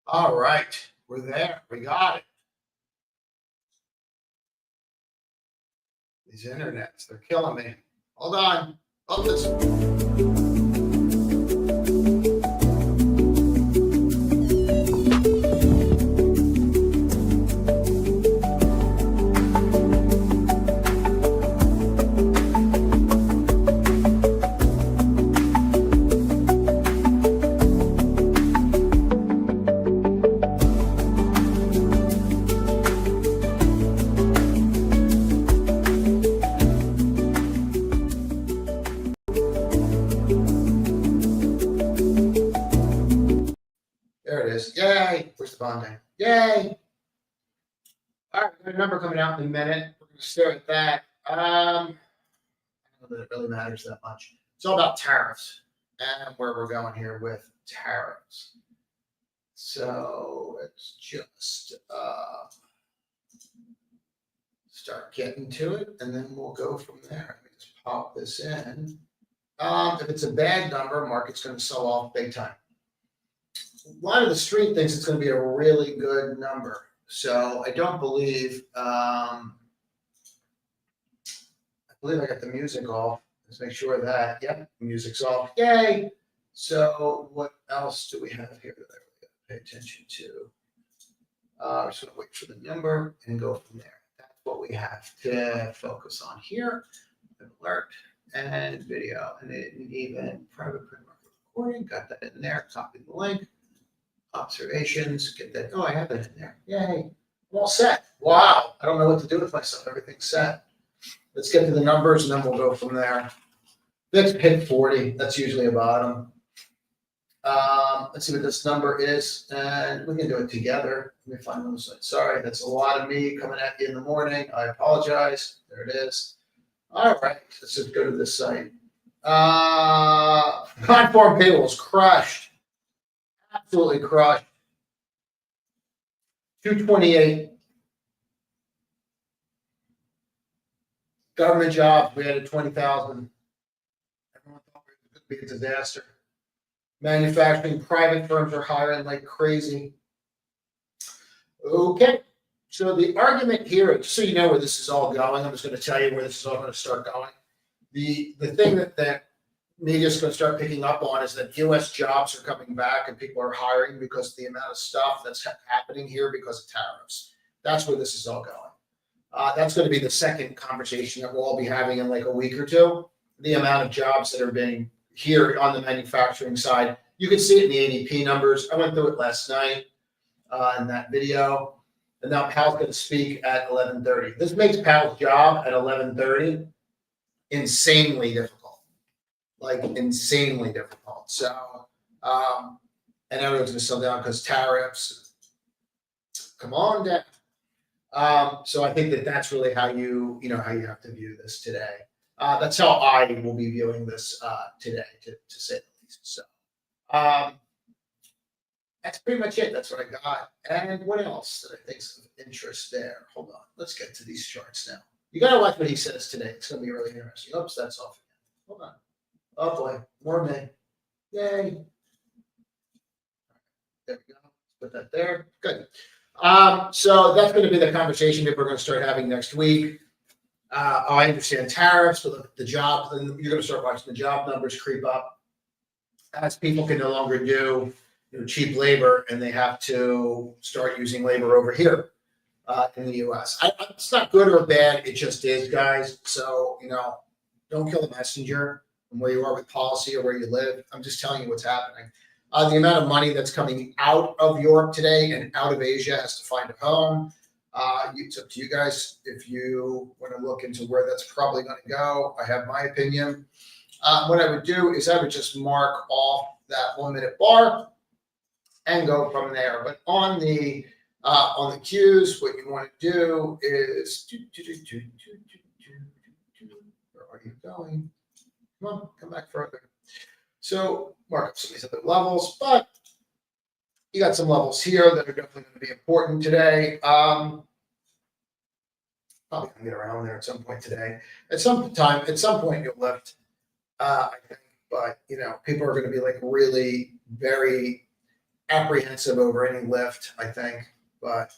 All right, we're there. We got it. These internets, they're killing me. Hold on. Oh, this. There it is. Yay. Where's the bonding? Yay. All right, we got a number coming out in a minute. We're going to stare at that. I don't know that it really matters that much. It's all about tariffs and where we're going here with tariffs. So let's just start getting to it, and then we'll go from there. Let me just pop this in. If it's a bad number, market's going to sell off big time. A lot of the street thinks it's going to be a really good number. So I don't believe, I believe I got the music off. Let's make sure that, yep, music's off. Yay. So what else do we have here that I really got to pay attention to? I'm just going to wait for the number and go from there. That's what we have to focus on here. Alert and video, and even private print market recording. Got that in there. Copy the link. Observations, get that. Oh, I have that in there. Yay. I'm all set. Wow. I don't know what to do with myself. Everything's set. Let's get to the numbers and then we'll go from there. Let's hit 40. That's usually a bottom. Let's see what this number is, and we can do it together. Let me find those. Sorry, that's a lot of me coming at you in the morning. I apologize. There it is. All right. Let's just go to this site. Non-farm payrolls crushed. Absolutely crushed. 228. Government jobs, we had a 20,000. Everyone thought it would be a disaster. Manufacturing, private firms are hiring like crazy. Okay, so the argument here, just so you know where this is all going, I'm just going to tell you where this is all going to start going. The thing that media is going to start picking up on is that U.S. jobs are coming back and people are hiring because of the amount of stuff that's happening here because of tariffs. That's where this is all going. That's going to be the second conversation that we'll all be having in like a week or two. The amount of jobs that are being here on the manufacturing side. You can see it in the ADP numbers. I went through it last night in that video. And now Powell's going to speak at 11:30. This makes Powell's job at 11:30 insanely difficult. Like insanely difficult. So, and everyone's going to sell down because tariffs. Come on down. So I think that that's really how you have to view this today. That's how I will be viewing this today, to say the least. So that's pretty much it. That's what I got. And what else that I think is of interest there? Hold on. Let's get to these charts now. You got to watch what he says today. It's going to be really interesting. Oops, that's off again. Hold on. Oh boy, more May. Yay. There we go. Put that there. Good. So that's going to be the conversation that we're going to start having next week. I understand tariffs, but the jobs, and you're going to start watching the job numbers creep up as people can no longer do cheap labor, and they have to start using labor over here in the U.S. It's not good or bad; it just is, guys. So don't kill the messenger from where you are with policy or where you live. I'm just telling you what's happening. The amount of money that's coming out of Europe today and out of Asia has to find a home. It's up to you guys if you want to look into where that's probably going to go. I have my opinion. What I would do is I would just mark off that 1 minute bar and go from there. But on the Qs, what you want to do is where are you going? Come on, come back further. So mark up some of these other levels, but you got some levels here that are definitely going to be important today. Probably gonna get around there at some point today. At some point you'll lift, I think, but people are going to be like really very apprehensive over any lift, I think. But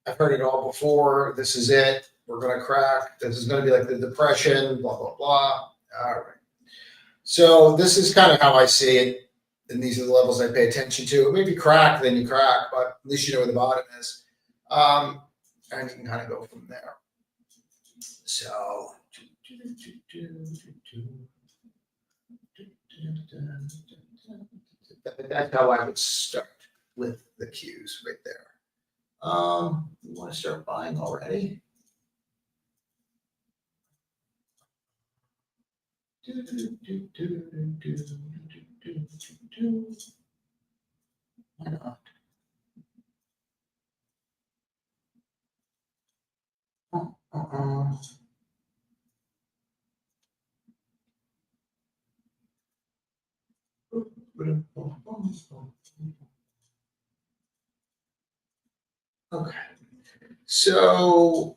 I've heard it all before. This is it. We're going to crack. This is going to be like the depression, blah, blah, blah. All right. So this is kind of how I see it. And these are the levels I pay attention to. Maybe crack, then you crack, but at least you know where the bottom is. And you can kind of go from there. So that's how I would start with the Qs right there. You want to start buying already? Why not? Okay. So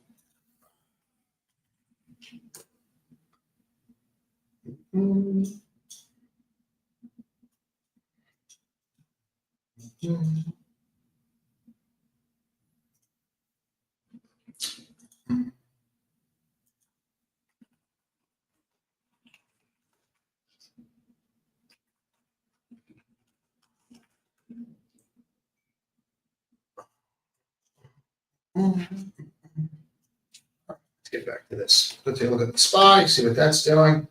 let's get back to this. Let's take a look at the SPY, see what that's doing.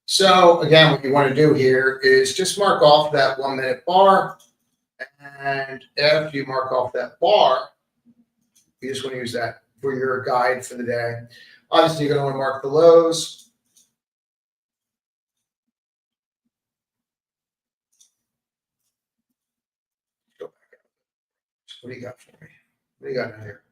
So again, what you want to do here is just mark off that 1 minute bar. And after you mark off that bar, you just want to use that for your guide for the day. Obviously, you're going to want to mark the lows. Go back out. What do you got for me? What do you got in here?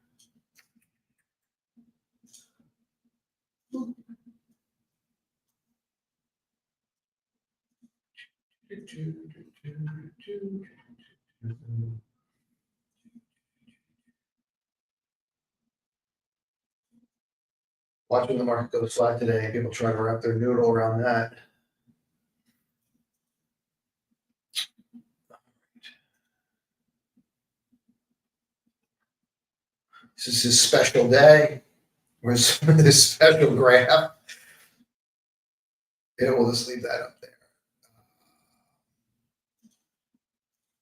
Watching the market go flat today, people try to wrap their noodle around that. This is his special day. Where's this special graph? Yeah, we'll just leave that up there.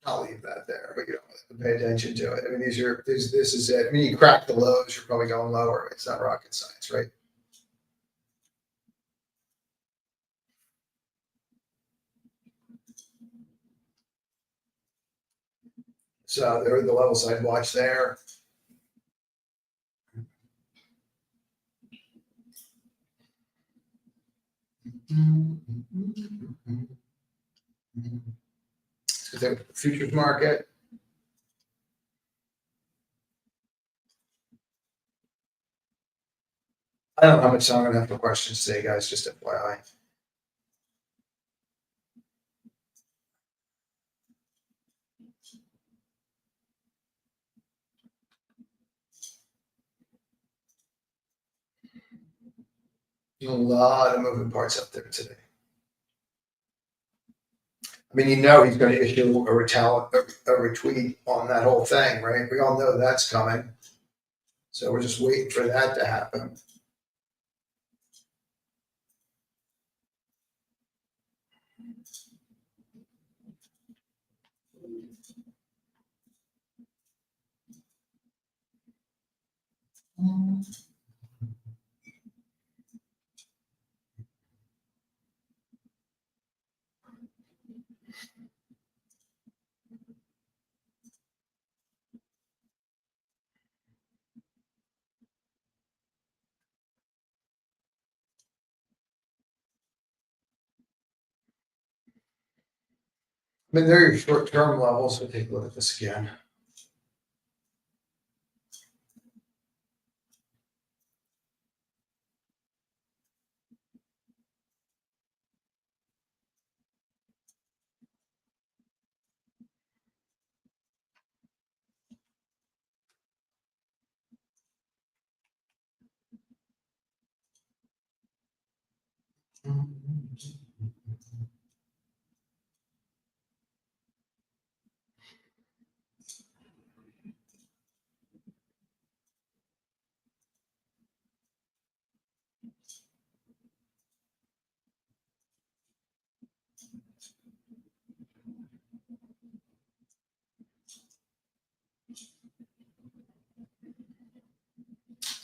I'll leave that there, but you don't have to pay attention to it. I mean, this is it. I mean, you crack the lows, you're probably going lower. It's not rocket science, right? So there are the levels I'd watch there. The futures market. I don't know how much time I'm going to have for questions today, guys, just FYI. A lot of moving parts up there today. I mean, he's going to issue a retweet on that whole thing, right? We all know that's coming. So we're just waiting for that to happen. I mean, they're your short-term levels, so take a look at this again.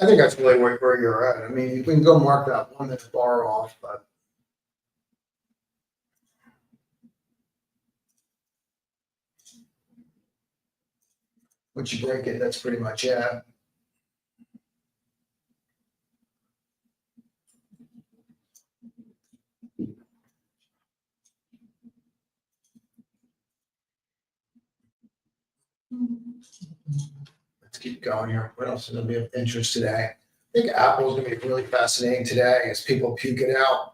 I think that's really where you're at. I mean, you can go mark that 1 minute bar off, but once you break it, that's pretty much it. Let's keep going here. What else is going to be of interest today? I think Apple's going to be really fascinating today as people puke it out.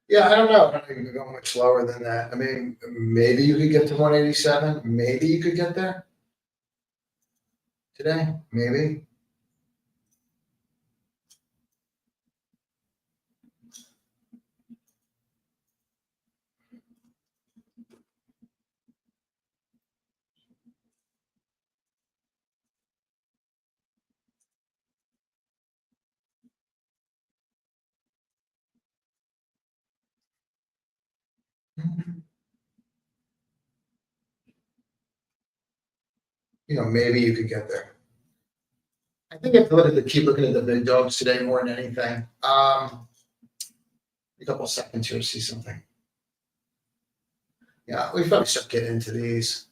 Yeah, I don't know. I don't think you could go much lower than that. I mean, maybe you could get to 187. Maybe you could get there today. Maybe. Maybe you could get there. I think I have to keep looking at the big dogs today more than anything. A couple of seconds here to see something. Yeah, we probably start getting into these.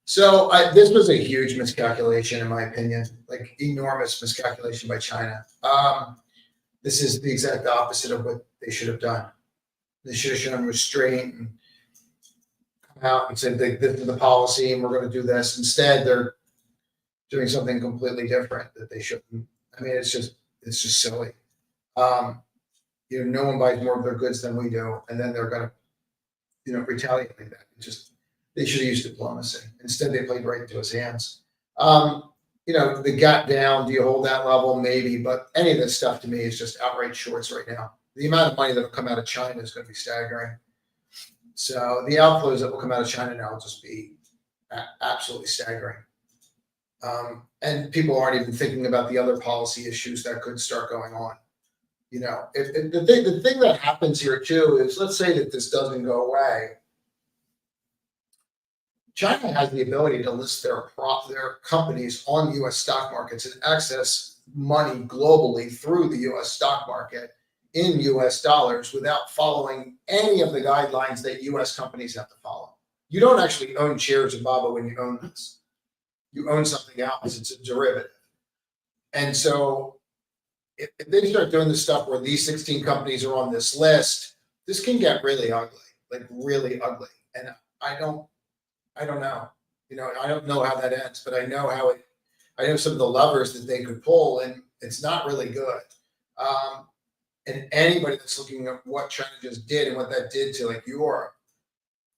So this was a huge miscalculation, in my opinion, like enormous miscalculation by China. This is the exact opposite of what they should have done. They should have shown restraint and come out and said, this is the policy and we're going to do this. Instead, they're doing something completely different that they shouldn't. I mean, it's just silly. No one buys more of their goods than we do, and then they're going to, retaliate like that. They should have used diplomacy. Instead, they played right into his hands. The gap down, do you hold that level? Maybe, but any of this stuff to me is just outright shorts right now. The amount of money that will come out of China is going to be staggering. So the outflows that will come out of China now will just be absolutely staggering. And people aren't even thinking about the other policy issues that could start going on. If the thing that happens here too is, let's say that this doesn't go away. China has the ability to list their companies on U.S. stock markets and access money globally through the U.S. stock market in U.S. dollars without following any of the guidelines that U.S. companies have to follow. You don't actually own shares of BABA when you own this. You own something else. It's a derivative. And so if they start doing this stuff where these 16 companies are on this list, this can get really ugly, like really ugly. And I don't know. I don't know how that ends, but I know some of the levers that they could pull, and it's not really good. And anybody that's looking at what China just did and what that did to like Europe,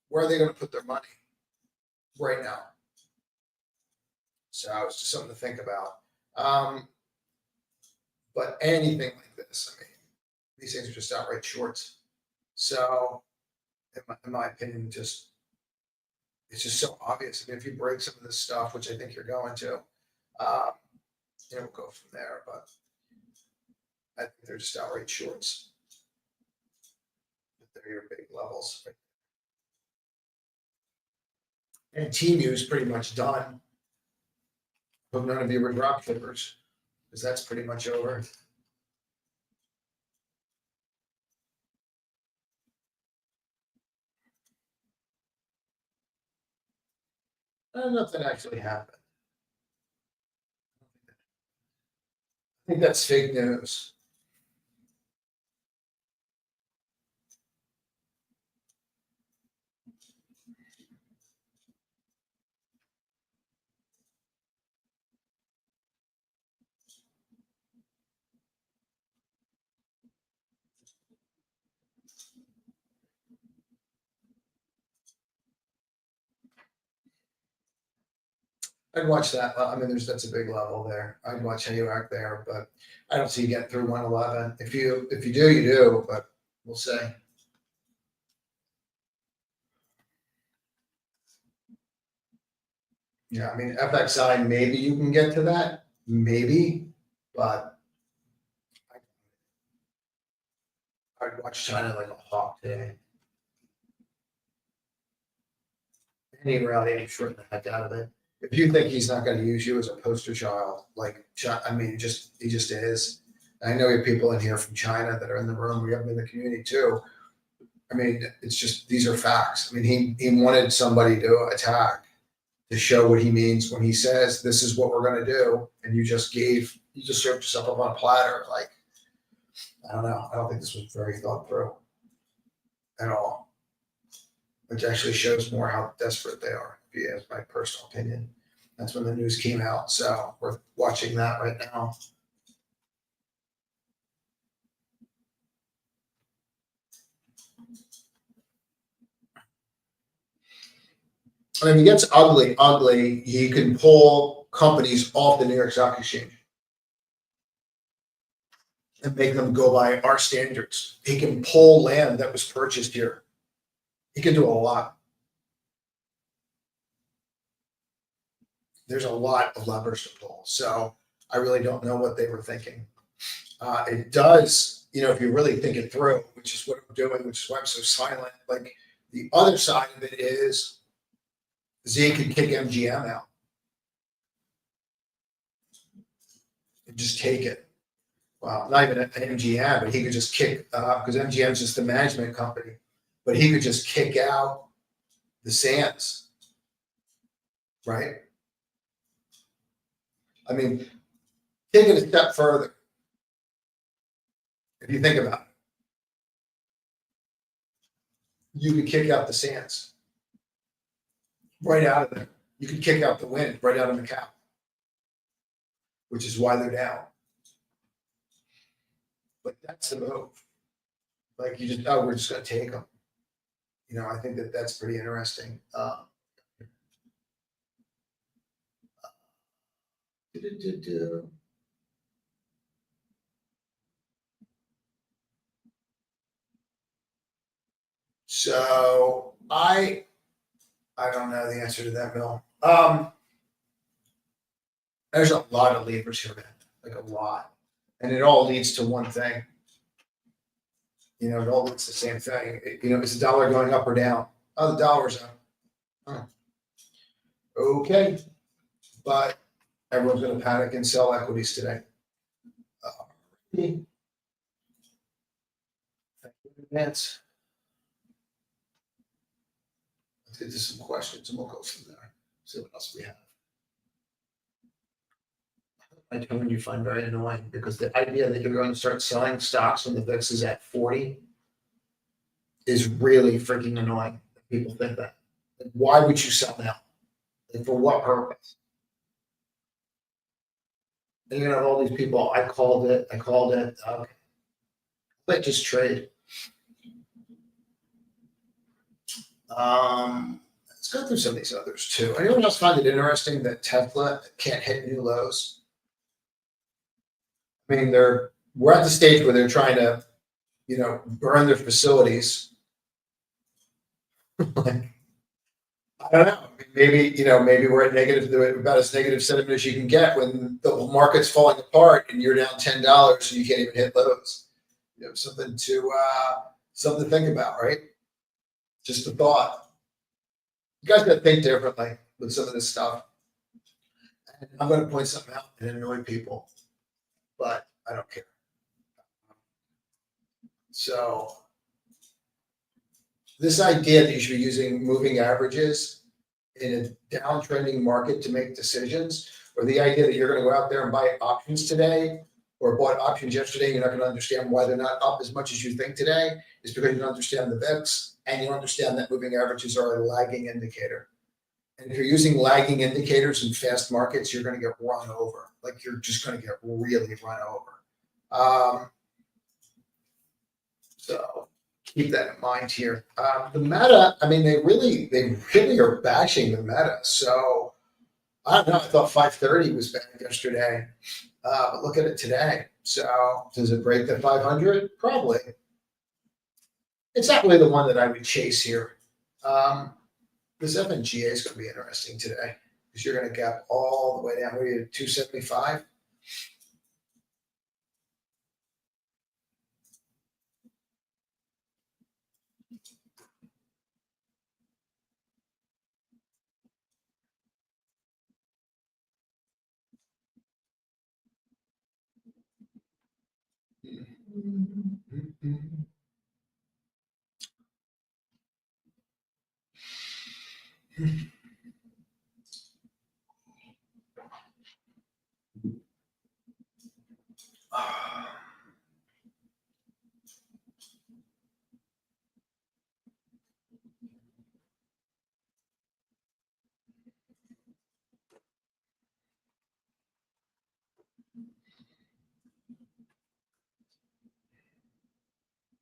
where are they going to put their money right now? So it's just something to think about. But anything like this, I mean, these things are just outright shorts. So, in my opinion, it's just so obvious. I mean, if you break some of this stuff, which I think you're going to, we'll go from there, but I think they're just outright shorts. But they're your big levels. And TMU is pretty much done. Hope none of you were drop shippers, because that's pretty much over. Nothing actually happened. I think that's fake news. I'd watch that. I mean, that's a big level there. I'd watch how you act there, but I don't see you getting through 111. If you do, you do, but we'll see. Yeah, I mean, FXI, maybe you can get to that, maybe, but I'd watch China like a hawk today. Any rally, I'm shorting the heck out of it. If you think he's not going to use you as a poster child, like, I mean, he just is. I know you have people in here from China that are in the room. We have them in the community too. I mean, it's just, these are facts. I mean, he wanted somebody to attack, to show what he means when he says, this is what we're going to do. And you just served yourself up on a platter. Like, I don't know. I don't think this was very thought through at all, which actually shows more how desperate they are, if you ask my personal opinion. That's when the news came out. So we're watching that right now. And if he gets ugly, he can pull companies off the New York Stock Exchange and make them go by our standards. He can pull land that was purchased here. He can do a lot. There's a lot of levers to pull. So I really don't know what they were thinking. It does, if you really think it through, which is what I'm doing, which is why I'm so silent. Like, the other side of it is Z could kick MGM out and just take it. Well, not even an MGM, but he could just kick, because MGM is just the management company, but he could just kick out the Sands, right? I mean, take it a step further. If you think about it, you could kick out the Sands right out of there. You could kick out the wind right out of Macau, which is why they're down. But that's the move. Like, you just, we're just going to take them. I think that's pretty interesting. So I don't know the answer to that, Bill. There's a lot of levers here, man. Like, a lot. And it all leads to one thing. It all leads to the same thing. Is the dollar going up or down? Oh, the dollar's up. Oh. Okay. But everyone's going to panic and sell equities today. Thank you in advance. Let's get to some questions and we'll go from there. See what else we have. I tone you find very annoying, because the idea that you're going to start selling stocks when the VIX is at 40 is really freaking annoying. People think that. Like, why would you sell now? And for what purpose? And you're gonna have all these people. I called it. Okay. But just trade. Let's go through some of these others too. Anyone else find it interesting that Tesla can't hit new lows? I mean, we're at the stage where they're trying to, burn their facilities. Like, I don't know. I mean, maybe we're at negative, about as negative sentiment as you can get when the market's falling apart and you're down $10 and you can't even hit lows. Something to think about, right? Just a thought. You guys got to think differently with some of this stuff. And I'm going to point something out and annoy people, but I don't care. So this idea that you should be using moving averages in a downtrending market to make decisions, or the idea that you're going to go out there and buy options today or bought options yesterday, you're not going to understand why they're not up as much as you think today, is because you don't understand the VIX and you don't understand that moving averages are a lagging indicator. And if you're using lagging indicators in fast markets, you're going to get run over. Like you're just going to get really run over. So keep that in mind here. The meta, I mean, they really are bashing the meta. So I don't know. I thought 530 was bad yesterday, but look at it today. So does it break the 500? Probably. It's not really the one that I would chase here. This FNGA is going to be interesting today because you're going to gap all the way down to 275.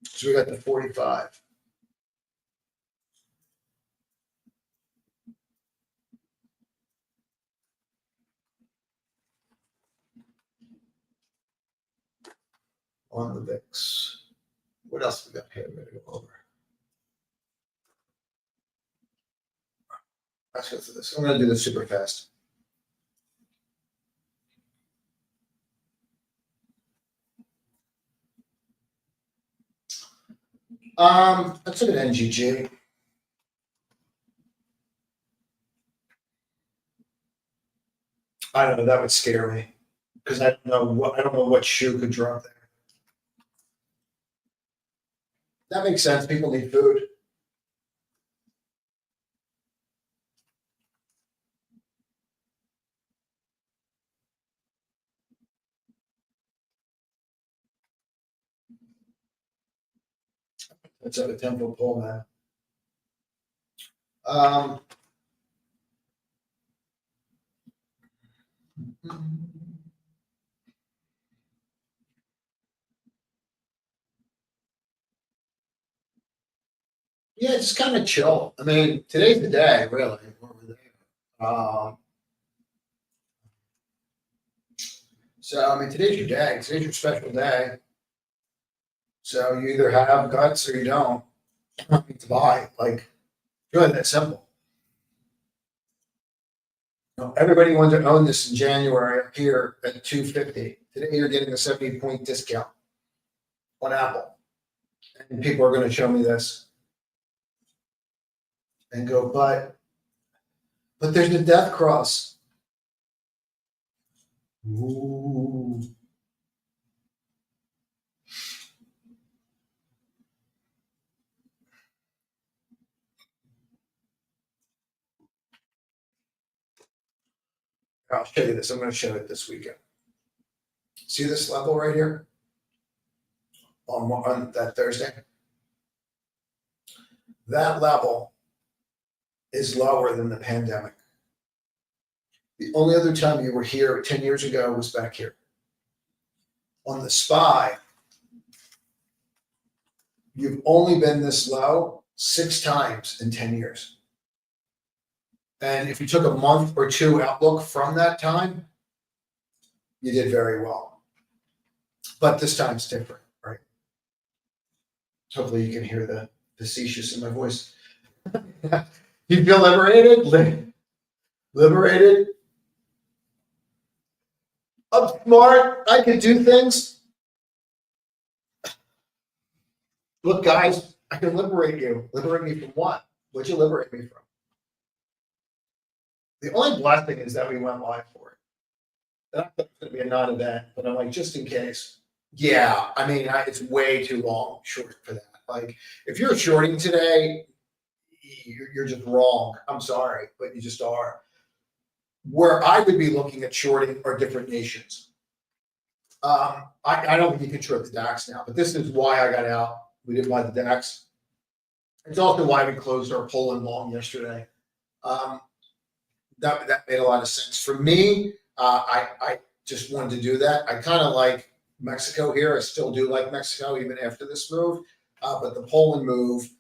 So we got the 45. On the VIX. What else we got here? I'm going to go over. Let's go through this. I'm going to do this super fast. Let's look at NGG. I don't know. That would scare me because I don't know what shoe could drop there. That makes sense. People need food. Let's have a tempo pull, man. Yeah, it's kind of chill. I mean, today's the day, really. So, I mean, today's your day. Today's your special day. So you either have guts or you don't to buy. Like, really that simple. Everybody wanted to own this in January up here at 250. Today you're getting a 70-point discount on Apple. And people are going to show me this and go, but there's a death cross. Ooh. I'll show you this. I'm going to show it this weekend. See this level right here on that Thursday? That level is lower than the pandemic. The only other time you were here 10 years ago was back here. On the SPY, you've only been this low 6 times in 10 years. And if you took a month or two outlook from that time, you did very well. But this time's different, right? Hopefully you can hear the facetious in my voice. You feel liberated? liberated. I'm smart. I can do things. Look, guys, I can liberate you. Liberate me from what? What'd you liberate me from? The only blessing is that we went live for it. That was going to be a non-event, but I'm like, just in case. Yeah, I mean, it's way too long short for that. Like, if you're shorting today, you're just wrong. I'm sorry, but you just are. Where I would be looking at shorting are different nations. I don't think you can short the DAX now, but this is why I got out. We didn't buy the DAX. It's also why we closed our Poland long yesterday. That made a lot of sense for me. I just wanted to do that. I kind of like Mexico here. I still do like Mexico even after this move, but the Poland move,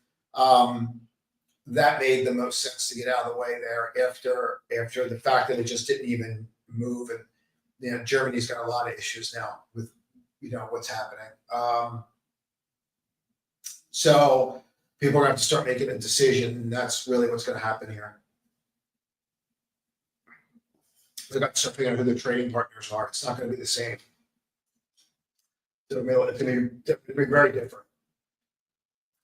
that made the most sense to get out of the way there after the fact that it just didn't even move. And Germany's got a lot of issues now with what's happening. So people are going to have to start making a decision, and that's really what's going to happen here. They've got to start figuring out who their trading partners are. It's not going to be the same. It's going to be very different.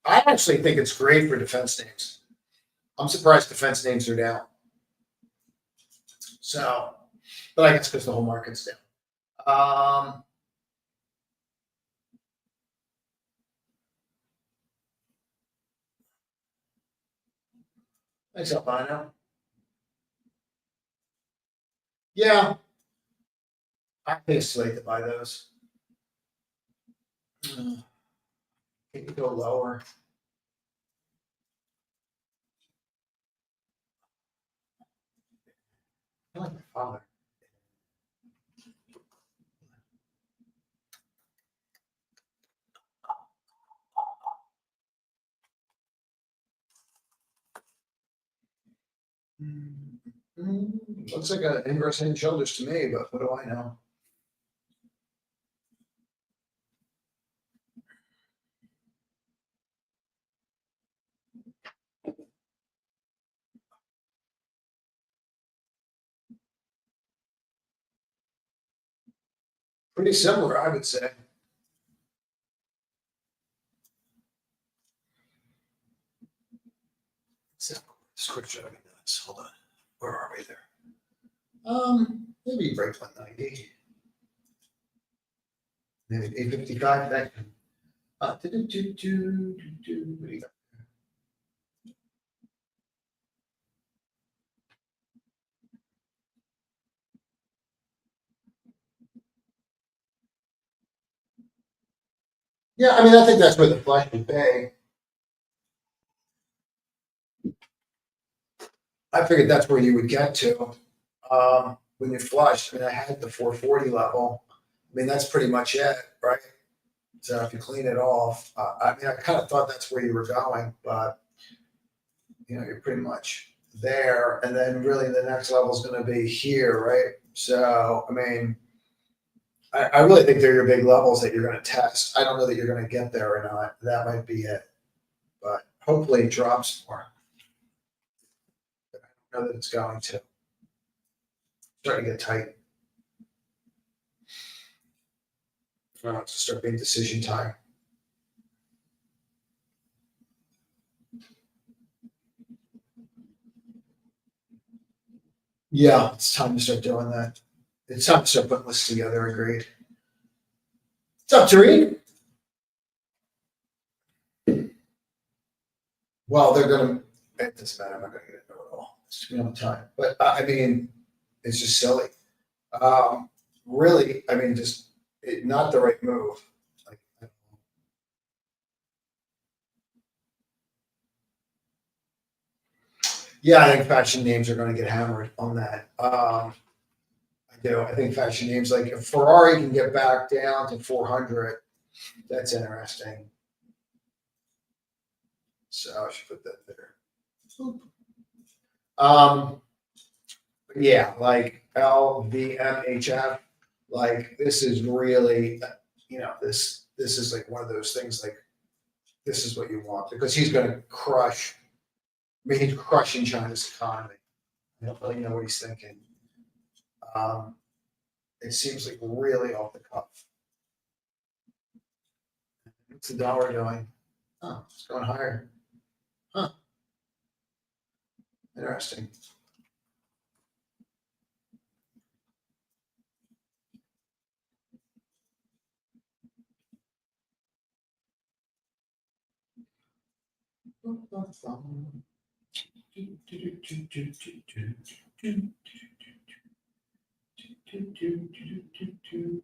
I actually think it's great for defense names. I'm surprised defense names are down. So, but I guess because the whole market's down. Thanks, Albino. Yeah, I think it's late to buy those. Can you go lower? I like my father. Looks like an inverse head and shoulders to me, but what do I know? Pretty similar, I would say. Just quick check this. Hold on. Where are we there? Maybe break 190. Maybe 855. That can. What do you got? Yeah, I mean, I think that's where the flush would be. I figured that's where you would get to when you flushed. I mean, I had the 440 level. I mean, that's pretty much it, right? So if you clean it off, I mean, I kind of thought that's where you were going, but you're pretty much there. And then really the next level is going to be here, right? So, I mean, I really think they're your big levels that you're going to test. I don't know that you're going to get there or not. That might be it, but hopefully it drops more. I don't know that it's going to. Starting to get tight. It's start being decision time. Yeah, it's time to start doing that. It's time to start putting lists together. Agreed. What's up, Tariq? Well, they're going to. It doesn't matter. I'm not going to get into it at all. It's too much time. But I mean, it's just silly. Really, I mean, just not the right move. Yeah, I think fashion names are going to get hammered on that. I do. I think fashion names like if Ferrari can get back down to 400, that's interesting. So I should put that there. Yeah, like LVMHF, like this is really, this is like one of those things like this is what you want because he's going to crush. I mean, he's crushing China's economy. I don't really know what he's thinking. It seems like really off the cuff. What's the dollar doing? Oh, it's going higher. Huh. Interesting.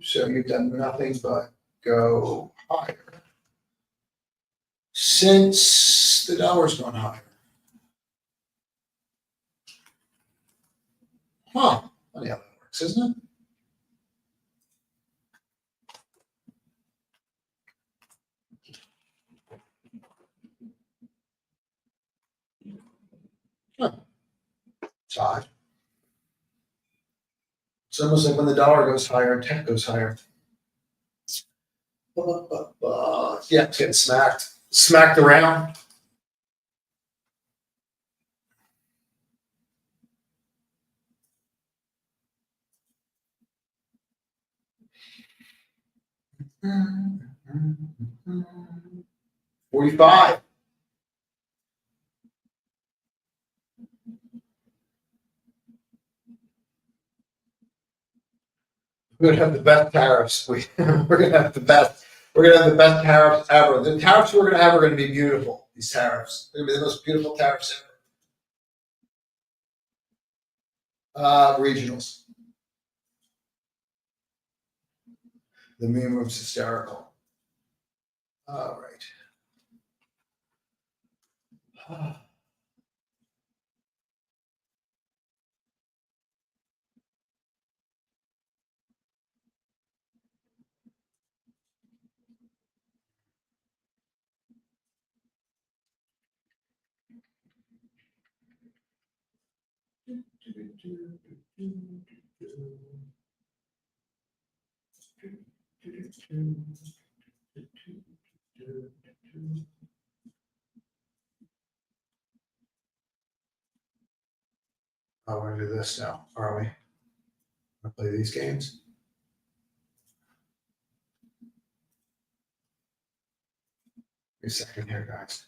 So you've done nothing but go higher since the dollar's gone higher. Huh. Funny how that works, isn't it? Huh. It's odd. It's almost like when the dollar goes higher, tech goes higher. Yeah, it's getting smacked. Smacked around. $45. We're gonna have the best tariffs. We're gonna have the best. We're gonna have the best tariffs ever. The tariffs we're gonna have are gonna be beautiful. These tariffs. They're gonna be the most beautiful tariffs ever. Regionals. The meme room's hysterical. All right. Oh, we're gonna do this now, are we? Wanna play these games? Give me a second here, guys.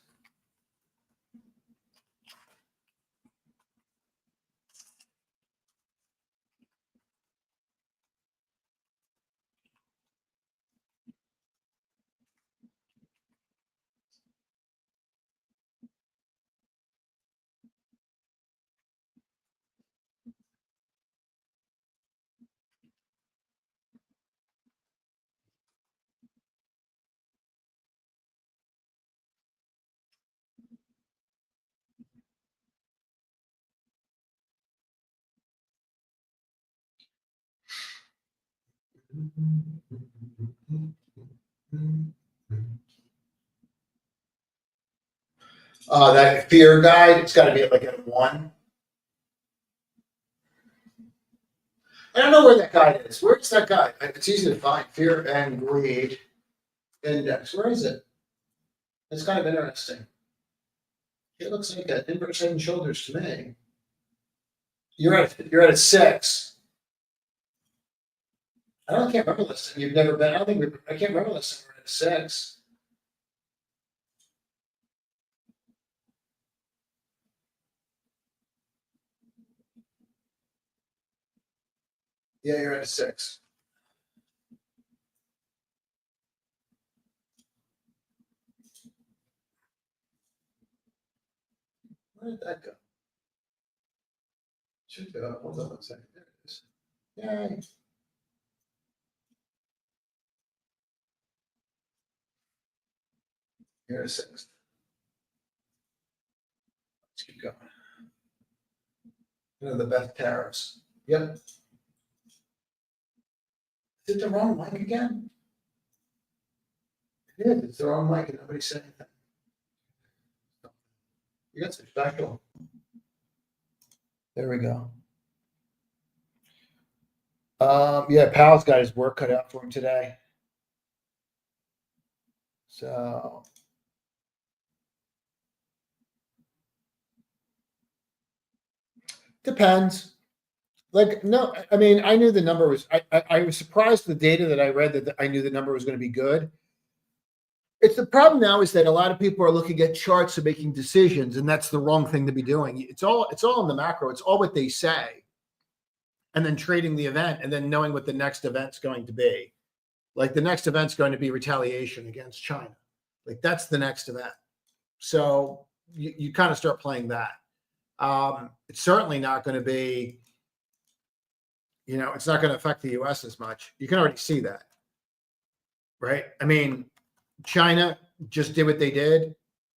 That fear guide, it's got to be like at 1. I don't know where that guide is. Where's that guide? It's easy to find. Fear and greed index. Where is it? It's kind of interesting. It looks like an inverse head and shoulders to me. You're at a 6. Can't remember this. You've never been. I can't remember this. We're at a 6. Yeah, you're at a 6. Where did that go? Should go. Hold on 1 second. There it is. Yay. You're at a 6. Let's keep going. The best tariffs. Yep. Is it the wrong mic again? It is. It's the wrong mic and nobody said anything. You got some special. There we go. Yeah, Powell's got his work cut out for him today. So Depends. Like, no, I mean, I knew the number was, I was surprised the data that I read that I knew the number was going to be good. It's the problem now is that a lot of people are looking at charts and making decisions, and that's the wrong thing to be doing. It's all in the macro. It's all what they say, and then trading the event, and then knowing what the next event's going to be. Like the next event's going to be retaliation against China. Like that's the next event. So you kind of start playing that. It's certainly not going to be, it's not going to affect the U.S. as much. You can already see that, right? I mean, China just did what they did,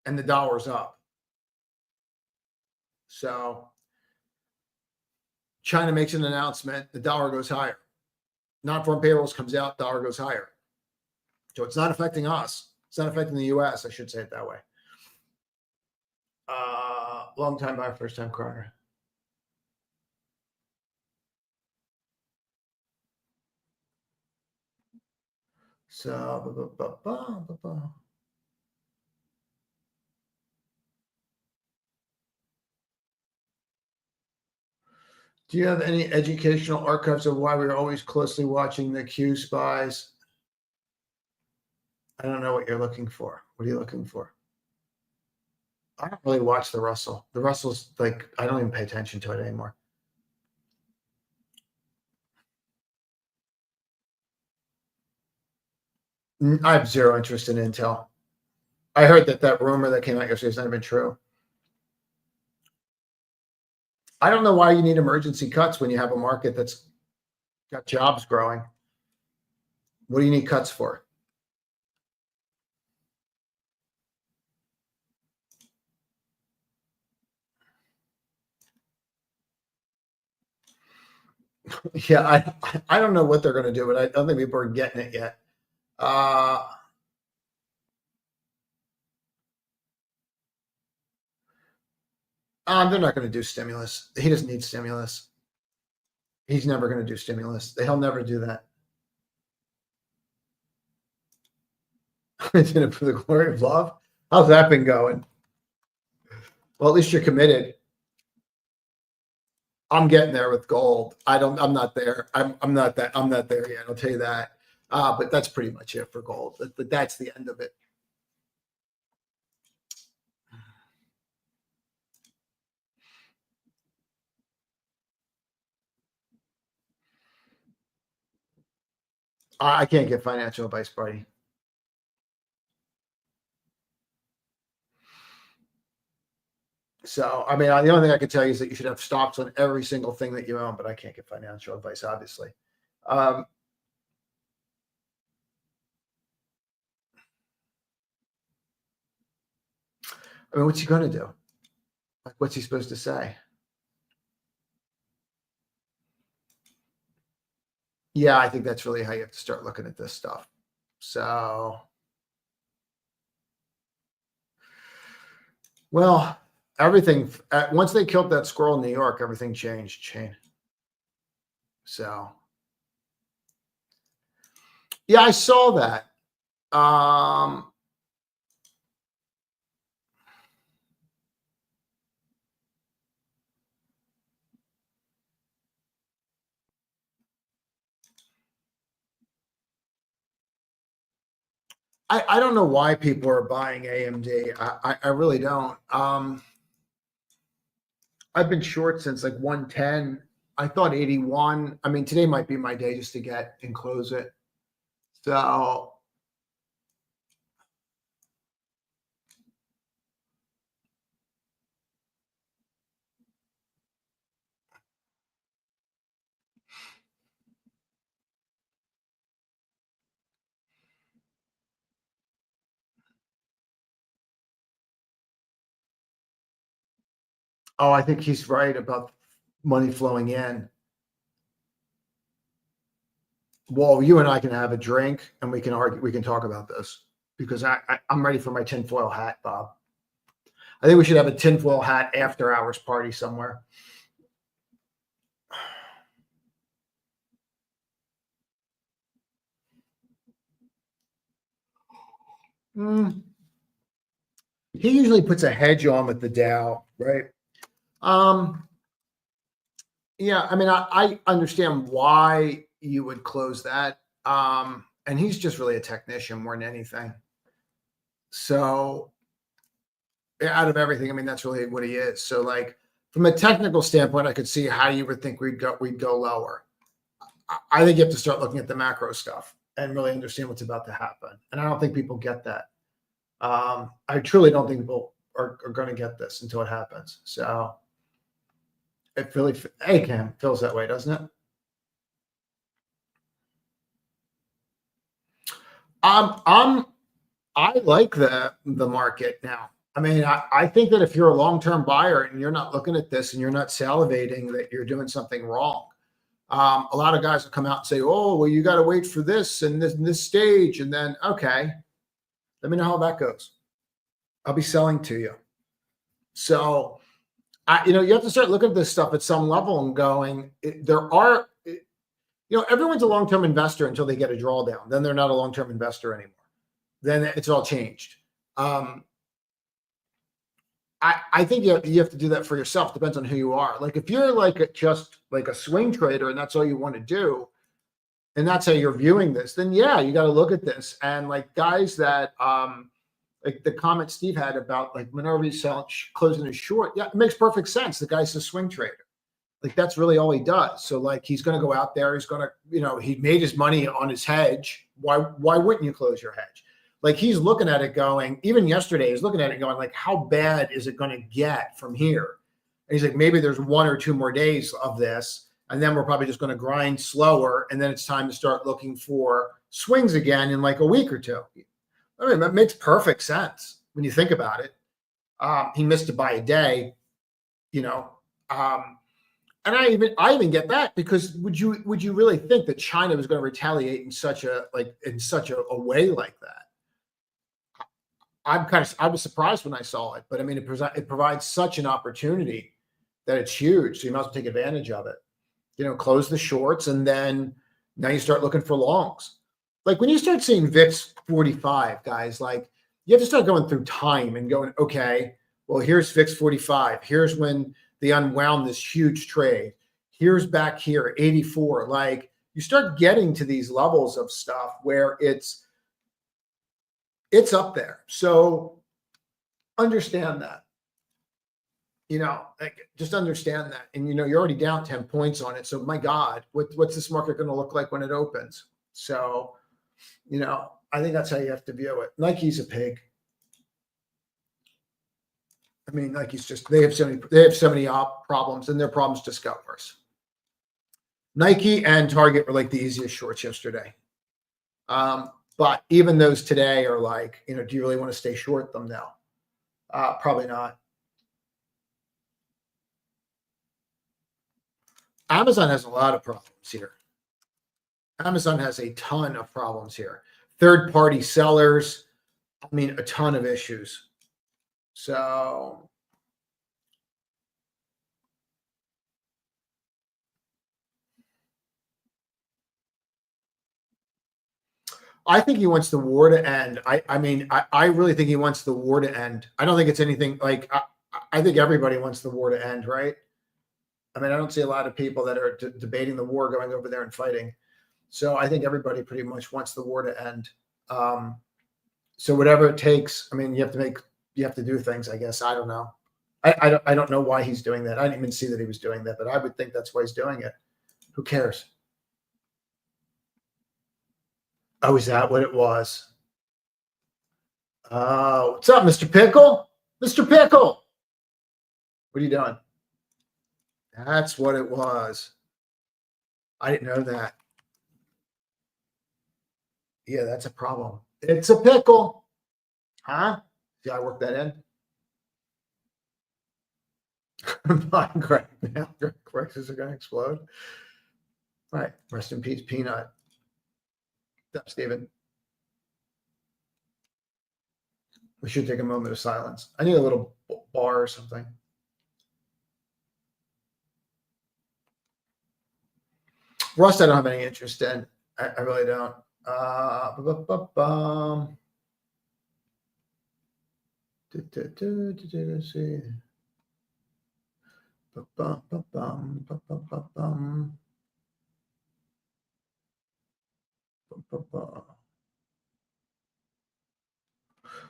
and the dollar's up. So China makes an announcement, the dollar goes higher. Non-farm payrolls comes out, dollar goes higher. So it's not affecting us. It's not affecting the U.S. I should say it that way. Long time buyer, first time crier. So, do you have any educational archives of why we're always closely watching the Q spies? I don't know what you're looking for. What are you looking for? I don't really watch the Russell. The Russell's like, I don't even pay attention to it anymore. I have zero interest in Intel. I heard that rumor that came out yesterday has not been true. I don't know why you need emergency cuts when you have a market that's got jobs growing. What do you need cuts for? Yeah, I don't know what they're going to do, but I don't think people are getting it yet. They're not going to do stimulus. He doesn't need stimulus. He's never going to do stimulus. He'll never do that. For the glory of love. How's that been going? Well, at least you're committed. I'm getting there with gold. I'm not there. I'm not there yet. I'll tell you that. But that's pretty much it for gold. That's the end of it. I can't get financial advice, buddy. So, I mean, the only thing I can tell you is that you should have stops on every single thing that you own, but I can't get financial advice, obviously. I mean, what's he going to do? Like, what's he supposed to say? Yeah, I think that's really how you have to start looking at this stuff. So, well, everything, once they killed that squirrel in New York, everything changed. So, yeah, I saw that. I don't know why people are buying AMD. I really don't. I've been short since like 110. I thought 81. I mean, today might be my day just to get and close it. So I think he's right about money flowing in. Well, you and I can have a drink and we can argue. We can talk about this because I'm ready for my tinfoil hat, Bob. I think we should have a tinfoil hat after hours party somewhere. He usually puts a hedge on with the Dow, right? Yeah, I mean, I understand why you would close that. And he's just really a technician more than anything. So out of everything, I mean, that's really what he is. So like from a technical standpoint, I could see how you would think we'd go lower. I think you have to start looking at the macro stuff and really understand what's about to happen. And I don't think people get that. I truly don't think people are going to get this until it happens. So it really, ACAM feels that way, doesn't it? I like the market now. I mean, I think that if you're a long-term buyer and you're not looking at this and you're not salivating that you're doing something wrong. A lot of guys will come out and say, oh, well, you got to wait for this and this stage. And then, okay, let me know how that goes. I'll be selling to you. So, you have to start looking at this stuff at some level and going, everyone's a long-term investor until they get a drawdown. Then they're not a long-term investor anymore. Then it's all changed. I think you have to do that for yourself. Depends on who you are. Like if you're just like a swing trader and that's all you want to do, and that's how you're viewing this, then yeah, you got to look at this. And like guys that like the comment Steve had about like Minerva closing is short. Yeah, it makes perfect sense. The guy's a swing trader. Like that's really all he does. So like he's going to go out there. He's going to, he made his money on his hedge. Why wouldn't you close your hedge? Like he's looking at it going, even yesterday, he's looking at it going like, how bad is it going to get from here? And he's like, maybe there's 1 or 2 more days of this. And then we're probably just going to grind slower. And then it's time to start looking for swings again in like a week or 2. I mean, that makes perfect sense when you think about it. He missed it by a day, and I even get that because would you really think that China was going to retaliate in such a way like that? I was surprised when I saw it, but I mean, it provides such an opportunity that it's huge. So you might as well take advantage of it. Close the shorts, and then now you start looking for longs. Like when you start seeing VIX 45, guys, like you have to start going through time and going, okay, well, here's VIX 45. Here's when they unwound this huge trade. Here's back here, 84. Like you start getting to these levels of stuff where it's up there. So understand that, just understand that. And, you're already down 10 points on it. So my God, what's this market going to look like when it opens? So, I think that's how you have to view it. Nike's a pig. I mean, Nike's they have so many problems, and their problems just got worse. Nike and Target were like the easiest shorts yesterday. But even those today are like, do you really want to stay short them now? Probably not. Amazon has a lot of problems here. Amazon has a ton of problems here. Third-party sellers, I mean, a ton of issues. So I think he wants the war to end. I really think he wants the war to end. I don't think it's anything like, I think everybody wants the war to end, right? I mean, I don't see a lot of people that are debating the war going over there and fighting. So I think everybody pretty much wants the war to end. So whatever it takes, I mean, you have to do things, I guess. I don't know. I don't know why he's doing that. I didn't even see that he was doing that, but I would think that's why he's doing it. Who cares? Oh, is that what it was? What's up, Mr. Pickle? Mr. Pickle, what are you doing? That's what it was. I didn't know that. Yeah, that's a problem. It's a pickle. Huh? Did I work that in? Buying Greg now. Prices are going to explode. All right. Rest in peace, Peanut. What's up, Steven? We should take a moment of silence. I need a little bar or something. Rust, I don't have any interest in. I really don't. Let's see.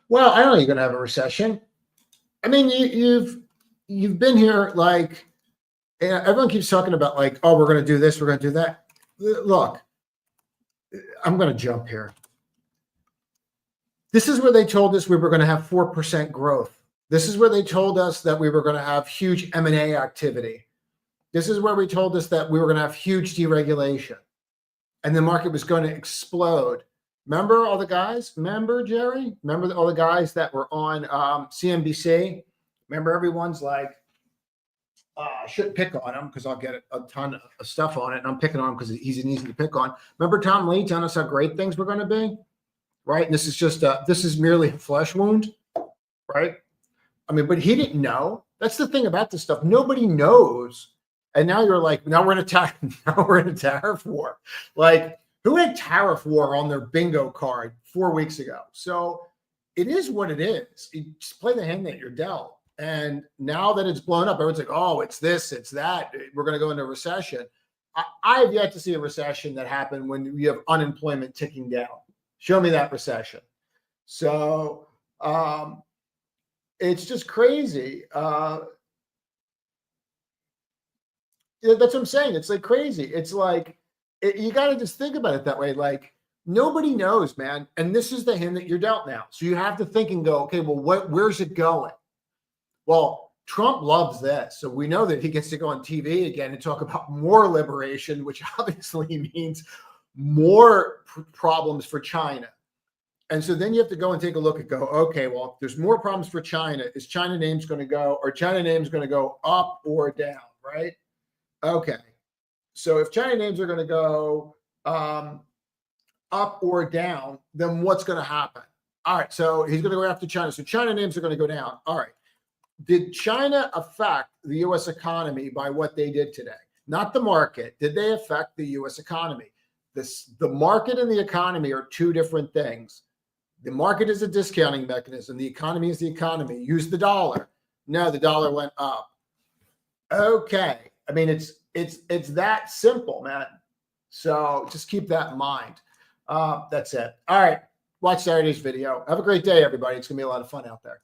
Well, I don't know you're going to have a recession. I mean, you've been here like, everyone keeps talking about like, oh, we're going to do this, we're going to do that. Look, I'm going to jump here. This is where they told us we were going to have 4% growth. This is where they told us that we were going to have huge M&A activity. This is where we told us that we were going to have huge deregulation and the market was going to explode. Remember all the guys? Remember, Jerry? Remember all the guys that were on CNBC? Remember everyone's like, I shouldn't pick on him because I'll get a ton of stuff on it. And I'm picking on him because he's an easy to pick on. Remember Tom Lee telling us how great things were going to be? Right? And this is just, this is merely a flesh wound, right? I mean, but he didn't know. That's the thing about this stuff. Nobody knows. And now you're like, now we're in a tariff war. Like, who had tariff war on their bingo card 4 weeks ago? So it is what it is. You just play the hand that you're dealt. And now that it's blown up, everyone's like, oh, it's this, it's that. We're going to go into a recession. I have yet to see a recession that happened when you have unemployment ticking down. Show me that recession. So it's just crazy. That's what I'm saying. It's like crazy. It's like, you got to just think about it that way. Like, nobody knows, man. And this is the hand that you're dealt now. So you have to think and go, okay, well, where's it going? Well, Trump loves this. So we know that he gets to go on TV again and talk about more liberation, which obviously means more problems for China. And so then you have to go and take a look and go, okay, well, if there's more problems for China, is China names going to go, or China names going to go up or down, right? Okay. So if China names are going to go up or down, then what's going to happen? All right. So he's going to go after China. So China names are going to go down. All right. Did China affect the U.S. economy by what they did today? Not the market. Did they affect the U.S. economy? The market and the economy are two different things. The market is a discounting mechanism. The economy is the economy. Use the dollar. No, the dollar went up. Okay. I mean, it's that simple, man. So just keep that in mind. That's it. All right. Watch Saturday's video. Have a great day, everybody. It's going to be a lot of fun out there.